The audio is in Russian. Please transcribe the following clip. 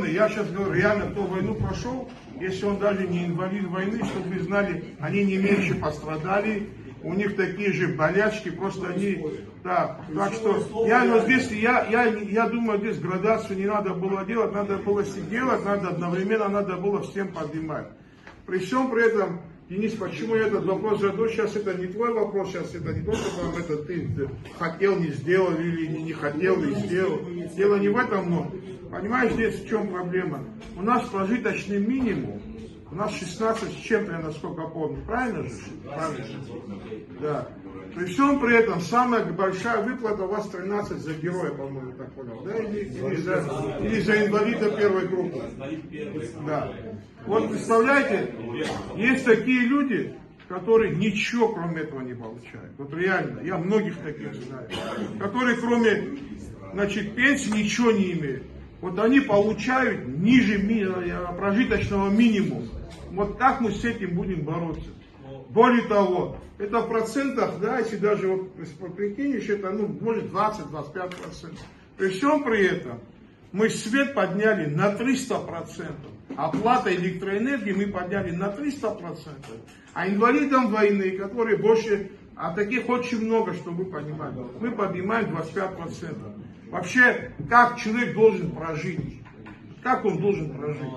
Главное, я сейчас говорю, реально, кто войну прошел, если он даже не инвалид войны, чтобы вы знали, они не меньше пострадали, у них такие же болячки, просто они, да, так что, я думаю, здесь градацию не надо было делать, надо было делать, одновременно надо было всем поднимать. При всем при этом, Денис, почему я этот вопрос задаю, сейчас это не твой вопрос, сейчас это не то, что там это ты хотел, не сделал, или не хотел, не сделал. Дело не в этом, но, понимаешь, здесь в чем проблема? У нас прожиточный минимум, у нас 16 с чем-то, я насколько помню, правильно же? Правильно. Да. При всем при этом, самая большая выплата у вас 13 за героя, по-моему, так понял, да? Или за инвалида первой группы. Да. Вот представляете, есть такие люди, которые ничего кроме этого не получают. Вот реально, я многих таких знаю, которые кроме, значит, пенсии ничего не имеют. Вот они получают ниже прожиточного минимума. Вот как мы с этим будем бороться? Более того, это в процентах, да, если даже вот прикинешь, это, ну, может 20-25%. При всем при этом мы свет подняли на 300%. Оплата электроэнергии мы подняли на 300%. А инвалидам войны, которые больше, а таких очень много, чтобы вы понимали, мы поднимаем 25%. Вообще, как человек должен прожить? Как он должен прожить?